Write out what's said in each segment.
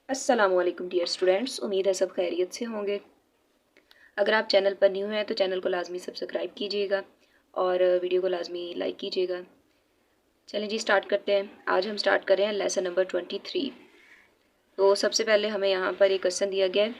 अस्सलामुअलैकुम dear students, उम्मीद है सब खैरियत से होंगे। अगर आप चैनल पर न्यू हैं तो चैनल को लाजमी सब्सक्राइब कीजिएगा और वीडियो को लाजमी लाइक कीजिएगा। चलें जी, स्टार्ट करते हैं। आज हम स्टार्ट कर रहे हैं लेसन नंबर 23। तो सबसे पहले हमें यहाँ पर एक क्वेश्चन दिया गया है।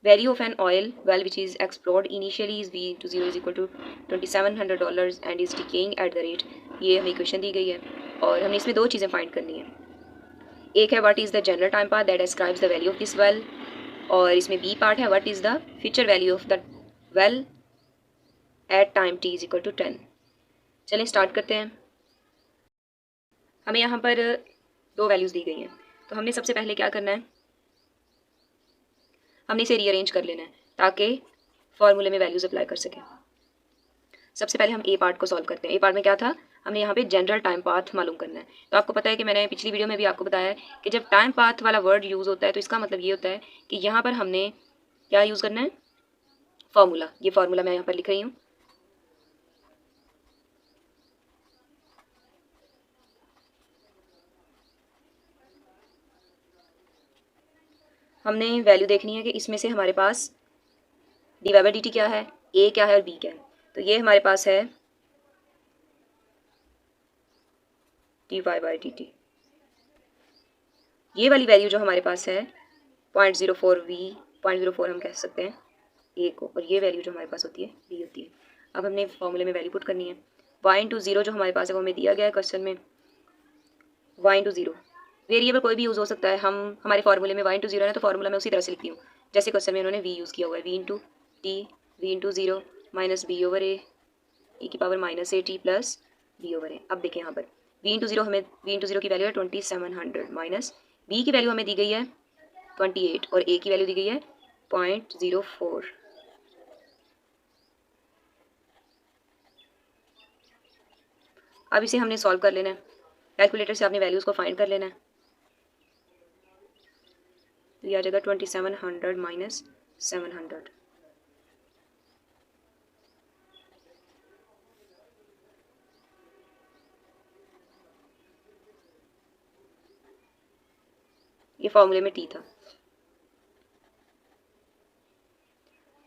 Value of an oil well which is explored initially is V/0 is equal to $2700 and is decaying at the rate. ये हमें क्वेश्चन दी गई है और हमने इसमें दो चीज़ें फाइंड करनी है। एक है what is the general time path that describes the value of this well, और इसमें बी पार्ट है what is the future value of the well at time t is equal to 10। चलें स्टार्ट करते हैं। हमें यहाँ पर दो वैल्यूज़ दी गई हैं, तो हमने सबसे पहले क्या करना है, हमने इसे रीअरेंज कर लेना है ताकि फॉर्मूले में वैल्यूज़ अप्लाई कर सकें। सबसे पहले हम ए पार्ट को सॉल्व करते हैं। ए पार्ट में क्या था, हमने यहाँ पे जनरल टाइम पाथ मालूम करना है। तो आपको पता है कि मैंने पिछली वीडियो में भी आपको बताया है कि जब टाइम पाथ वाला वर्ड यूज़ होता है तो इसका मतलब ये होता है कि यहाँ पर हमने क्या यूज़ करना है, फॉर्मूला। ये फार्मूला मैं यहाँ पर लिख रही हूँ। हमने वैल्यू देखनी है कि इसमें से हमारे पास dy/dt क्या है, a क्या है और b क्या है। तो ये हमारे पास है dy/dt। ये वाली वैल्यू जो हमारे पास है 0.04v, 0.04 हम कह सकते हैं a को, और ये वैल्यू जो हमारे पास होती है b होती है। अब हमने फॉर्मूले में वैल्यू पुट करनी है। y/0 जो हमारे पास है वो हमें दिया गया है क्वेश्चन में। y/0 वेरिएबल कोई भी यूज़ हो सकता है। हमारे फार्मूले में y/0 है तो फार्मूला मैं उसी तरह से लिखती हूँ जैसे क्वेश्चन में उन्होंने v यूज़ किया हुआ है। v/t v/0 minus b/a e⁻−at plus b/a। अब देखें यहाँ पर v/0 हमें v/0 की वैल्यू है 2700 माइनस b की वैल्यू हमें दी गई है 28 और a की वैल्यू दी गई है 0.04। अब इसे हमने सॉल्व कर लेना है। कैलकुलेटर से आपने वैल्यूज़ को फाइंड कर लेना है। तो ये आ जाएगा 2700 माइनस 700। ये फॉर्मूले में टी था।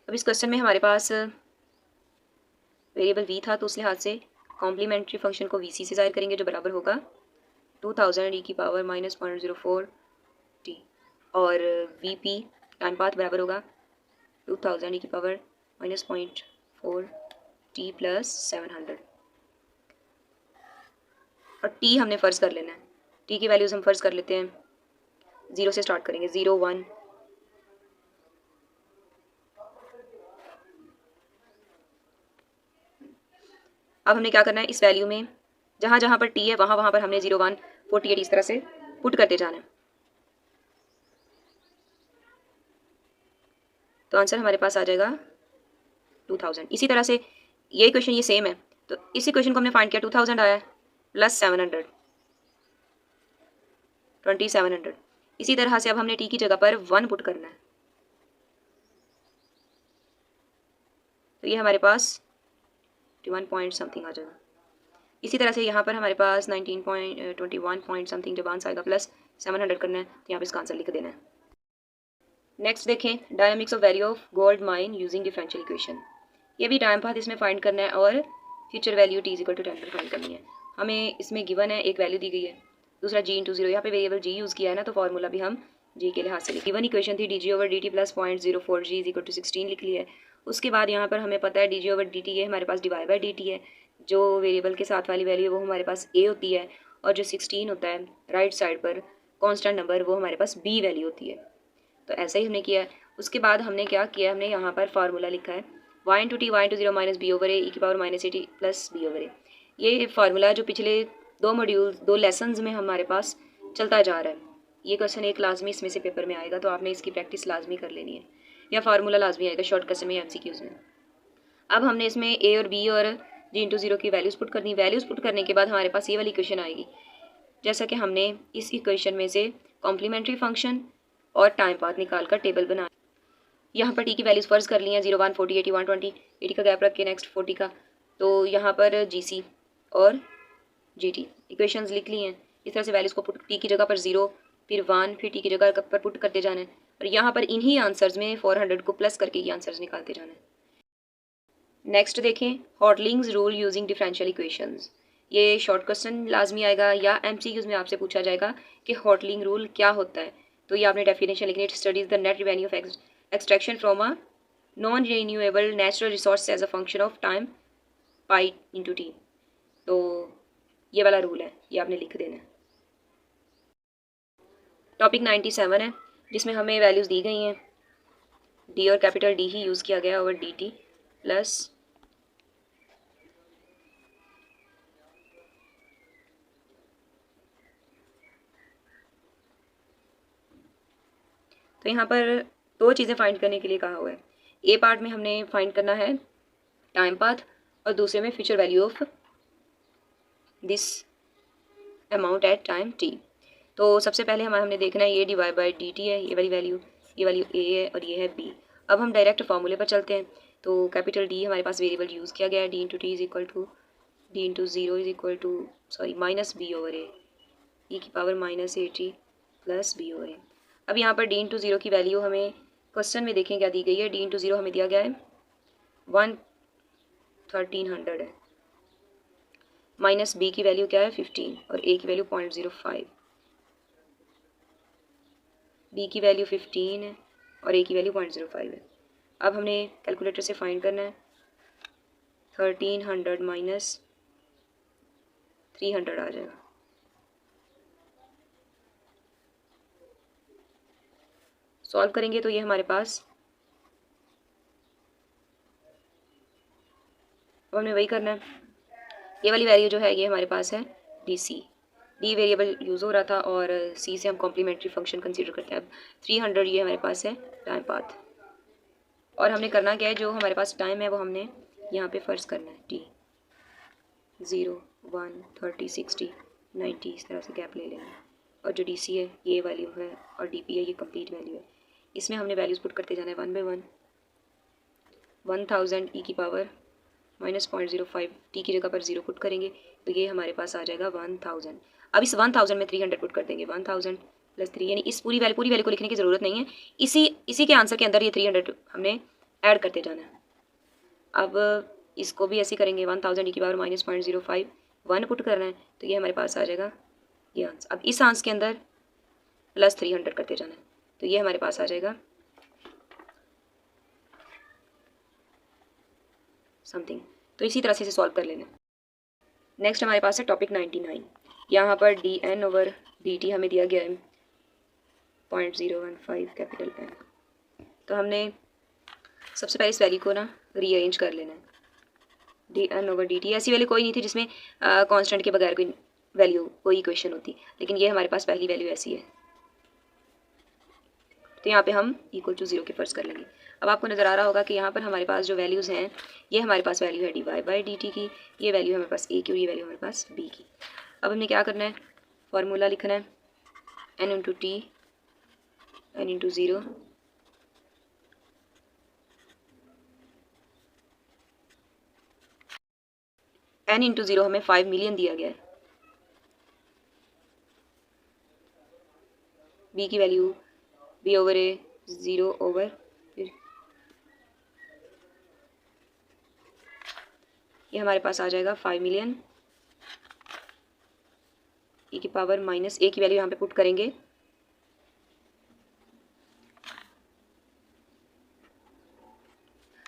अब इस क्वेश्चन में हमारे पास वेरिएबल v था तो उस लिहाज से कॉम्प्लीमेंट्री फंक्शन को vc से ज़ाहिर करेंगे जो बराबर होगा 2000 e⁻−0.04 t, और vp टाइम पाथ बराबर होगा 2000 e⁻−0.4 t प्लस 700। और t हमने फ़र्ज़ कर लेना है। t की वैल्यूज़ हम फ़र्ज़ कर लेते हैं। 0 से स्टार्ट करेंगे, 0 1। अब हमने क्या करना है, इस वैल्यू में जहाँ जहाँ पर t है वहाँ वहाँ पर हमने 0 1 48 इस तरह से पुट करते जाना है। तो आंसर हमारे पास आ जाएगा 2000। इसी तरह से ये इक्वेशन ये सेम है, तो इस इक्वेशन को हमने फाइंड किया, 2000 आया प्लस 700 2700। इसी तरह से अब हमने t की जगह पर 1 पुट करना है, तो ये हमारे पास 21 पॉइंट समथिंग आ जाएगा। इसी तरह से यहाँ पर हमारे पास 19.21 पॉइंट समथिंग जब आंसर आएगा प्लस 700 करना है, तो यहाँ पर इसका आंसर लिख देना है। नेक्स्ट देखें, dynamics of value of gold mine using differential equation. ये भी टाइम पाथ इसमें फाइंड करना है और future value t equal to 10 पर फाइंड करनी है। हमें इसमें गिवन है, एक वैल्यू दी गई है, दूसरा g/0। यहाँ पे वेरिएबल g यूज़ किया है ना, तो फार्मूला भी हम g के लिहाज से लिख। गिवन इक्वेशन थी dg/dt plus 0.04 g is equal to 16 लिख लिया है। उसके बाद यहाँ पर हमें पता है dg/dt ये हमारे पास dy/dt है। जो वेरिएबल के साथ वाली वैल्यू है वो हमारे पास a होती है, और जो 16 होता है राइट साइड पर कॉन्स्टेंट नंबर वो हमारे पास b वैल्यू होती है। तो ऐसा ही हमने किया है। उसके बाद हमने क्या किया, हमने यहाँ पर फार्मूला लिखा है y/t y/0 minus b/a e⁻−at plus b/a। ये फार्मूला जो पिछले दो लेसन्स में हमारे पास चलता जा रहा है। ये क्वेश्चन एक लाजमी इसमें से पेपर में आएगा, तो आपने इसकी प्रैक्टिस लाजमी कर लेनी है, या फार्मूला लाजमी आएगा शॉर्ट क्वेश्चन में या MCQs में। अब हमने इसमें a और b और g/0 की वैल्यूज़ पुट करनी। वैल्यूज़ पुट करने के बाद हमारे पास ये वाली इक्वेशन आएगी, जैसा कि हमने इस इक्वेशन में से कॉम्प्लीमेंट्री फंक्शन और टाइम पाथ निकाल कर टेबल बना। यहाँ पर t की वैल्यूज़ फ़र्ज़ कर ली हैं, 0 1 40 80 120, 80 का गैप रख के नेक्स्ट 40 का। तो यहाँ पर gc और gt इक्वेशंस लिख ली हैं। इस तरह से वैल्यूज़ को पुट, t की जगह पर 0 फिर 1, फिर टी की जगह पर पुट करते जाना है और यहाँ पर इन्हीं आंसर्स में 400 को प्लस करके ये आंसर्स निकालते जाना है। नेक्स्ट देखें हॉटलिंग्स रूल यूजिंग डिफरेंशियल इक्वेशंस। ये शॉर्ट क्वेश्चन लाजमी आएगा या एमसीक्यूज में आपसे पूछा जाएगा कि हॉटलिंग रूल क्या होता है। तो ये आपने डेफिनेशन लिखनी है, studies the net revenue of extraction from a non renewable natural resource as a function of time pi into T. तो ये वाला रूल है, ये आपने लिख देना है। टॉपिक 97 है जिसमें हमें वैल्यूज़ दी गई हैं, डी और कैपिटल डी ही यूज़ किया गया ओवर डी टी प्लस तो यहाँ पर दो चीज़ें फाइंड करने के लिए कहा हुआ है। ए पार्ट में हमने फाइंड करना है टाइम पाथ और दूसरे में future value of this amount at time T. तो सबसे पहले हमने देखना है ये D Y by D T है, ये वाली वैल्यू, ये वैल्यू ए है और ये है बी। अब हम डायरेक्ट फार्मूले पर चलते हैं। तो कैपिटल डी हमारे पास वेरिएबल यूज़ किया गया है, d into t is equal to d into zero is equal to minus b over a e की power minus a t plus b over a. अब यहाँ पर डी इंटू ज़ीरो की value हमें question में देखें क्या दी गई है। डी इंटू ज़ीरो हमें दिया गया है 1300 है, माइनस बी की वैल्यू क्या है 15 और ए की वैल्यू 0.05। बी की वैल्यू 15 है और ए की वैल्यू 0.05 है। अब हमने कैलकुलेटर से फाइंड करना है 1300 माइनस 300 आ जाएगा। सॉल्व करेंगे तो ये हमारे पास, अब हमने वही करना है। ये वाली वैल्यू जो है ये हमारे पास है D C, D variable use हो रहा था और सी से हम कॉम्प्लीमेंट्री फंक्शन कंसीडर करते हैं। अब 300 ये हमारे पास है टाइम पाथ और हमने करना क्या है, जो हमारे पास टाइम है वो हमने यहाँ पे फर्ज करना है टी 0, 1, 30, 60, 90 इस तरह से गैप ले लेंगे और जो डी सी है ये वैल्यू है और डी पी है ये कंप्लीट वैल्यू है। इसमें हमने वैल्यूज़ पुट करते जाना है 1 बाई 1, 1000 ई की पावर माइनस 0.05 टी की जगह पर 0 पुट करेंगे तो ये हमारे पास आ जाएगा 1000। अब इस 1000 में 300 पुट कर देंगे, 1000 प्लस 3, यानी इस पूरी वैल्यू को लिखने की ज़रूरत नहीं है, इसी के आंसर के अंदर ये 300 हमने ऐड करते जाना है। अब इसको भी ऐसे करेंगे 1000 की पावर माइनस 0.05 1 पुट करना है तो ये हमारे पास आ जाएगा ये आंसर। अब इस आंसर के अंदर प्लस 300 करते जाना है तो ये हमारे पास आ जाएगा समथिंग। तो इसी तरह से सॉल्व कर लेना। नेक्स्ट हमारे पास है टॉपिक 99। यहाँ पर D N over D T हमें दिया गया है 0.015 कैपिटल एन। तो हमने सबसे पहले इस वैल्यू को ना रीअरेंज कर लेना है। D N over D T, ऐसी वैल्यू कोई नहीं थी जिसमें कांस्टेंट के बगैर कोई वैल्यू कोई इक्वेशन होती, लेकिन ये हमारे पास पहली वैल्यू ऐसी है तो यहाँ पे हम इक्वल टू 0 के फर्ज कर लेंगे। अब आपको नज़र आ रहा होगा कि यहाँ पर हमारे पास जो वैल्यूज़ हैं ये हमारे पास वैल्यू है D Y by D T की, ये वैल्यू है हमारे पास ए की और ये वैल्यू हमारे पास बी की। अब हमने क्या करना है, फार्मूला लिखना है N into T N into 0 N into 0 हमें 5 मिलियन दिया गया है, बी की value B over A 0 over ये हमारे पास आ जाएगा 5 मिलियन ई की पावर माइनस ए की वैल्यू यहाँ पे पुट करेंगे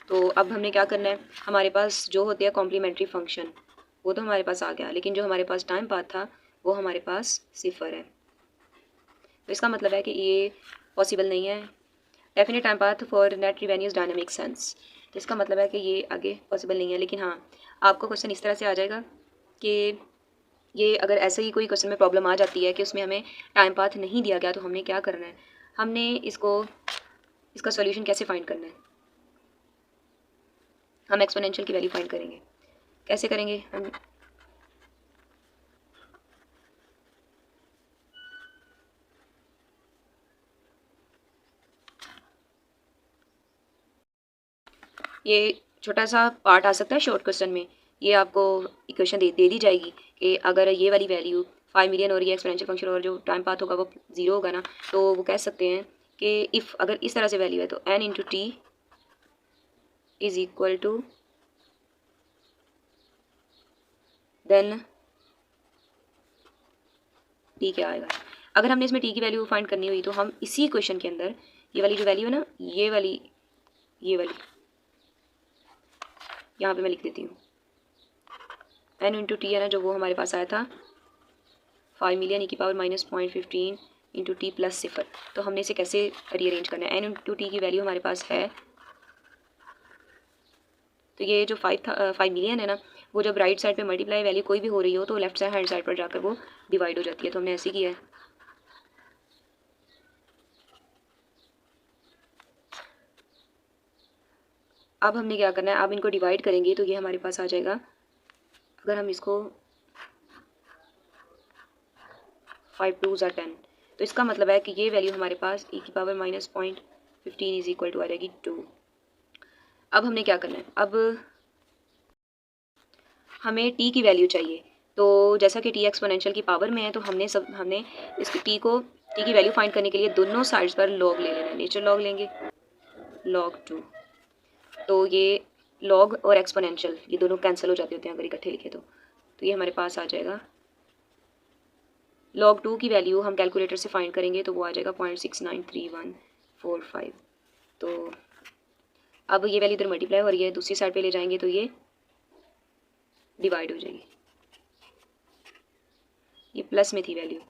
तो अब हमने क्या करना है, हमारे पास जो होते हैं कॉम्प्लीमेंट्री फंक्शन वो तो हमारे पास आ गया, लेकिन जो हमारे पास टाइम पाथ था वो हमारे पास 0 है। तो इसका मतलब है कि ये पॉसिबल नहीं है। Definite time path for net revenues dynamic sense, तो इसका मतलब है कि ये आगे पॉसिबल नहीं है। लेकिन हाँ, आपको क्वेश्चन इस तरह से आ जाएगा कि ये अगर ऐसे ही कोई क्वेश्चन में प्रॉब्लम आ जाती है कि उसमें हमें टाइम पाथ नहीं दिया गया तो हमने क्या करना है, हमने इसका सॉल्यूशन कैसे फाइंड करना है। हम एक्सपोनेंशियल की वैल्यू फाइंड करेंगे। कैसे करेंगे हम, ये छोटा सा पार्ट आ सकता है शॉर्ट क्वेश्चन में, ये आपको इक्वेशन दे दी जाएगी कि अगर ये वाली वैल्यू 5 मिलियन और ये एक्सपोनेंशियल फंक्शन और जो टाइम पाथ होगा वो 0 होगा ना, तो वो कह सकते हैं कि इफ़ अगर इस तरह से वैल्यू है तो n into T is equal to then T क्या आएगा। अगर हमने इसमें टी की वैल्यू फाइंड करनी हुई तो हम इसी इक्वेशन के अंदर ये वाली जो वैल्यू है ना, ये वाली यहाँ पे मैं लिख देती हूँ n इंटू टी है ना, जो वो हमारे पास आया था 5 मिलियन ई की power minus 0.15 into T plus 0। तो हमने इसे कैसे रीअरेंज करना है। n इंटू टी की वैल्यू हमारे पास है, तो ये जो 5 मिलियन है ना, वो जब राइट साइड पे मल्टीप्लाई वैल्यू कोई भी हो रही हो तो लेफ्ट साइड हैंड साइड पर जाकर वो डिवाइड हो जाती है। तो हमने ऐसे किया है। अब हमने क्या करना है, अब इनको डिवाइड करेंगे तो ये हमारे पास आ जाएगा, अगर हम इसको 5 2 ज़ा 10, तो इसका मतलब है कि ये वैल्यू हमारे पास e की power minus 0.15 is equal to आ जाएगी 2। अब हमने क्या करना है, अब हमें t की वैल्यू चाहिए। तो जैसा कि t एक्सपोनेंशियल की पावर में है, तो हमने इस t की वैल्यू फाइंड करने के लिए दोनों साइड्स पर लॉग ले लेना है। नेचर लॉग लेंगे, log 2, तो ये लॉग और एक्सपोनेंशियल ये दोनों कैंसिल हो जाते होते हैं अगर इकट्ठे लिखे तो ये हमारे पास आ जाएगा। log 2 की वैल्यू हम कैलकुलेटर से फाइंड करेंगे तो वो आ जाएगा 0.693145। तो अब ये वैल्यू इधर मल्टीप्लाई हो रही है, दूसरी साइड पे ले जाएंगे तो ये डिवाइड हो जाएगी। ये प्लस में थी वैल्यू,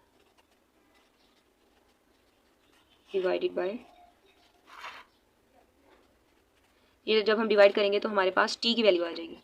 डिवाइडेड बाय, ये जब हम डिवाइड करेंगे तो हमारे पास t की वैल्यू आ जाएगी।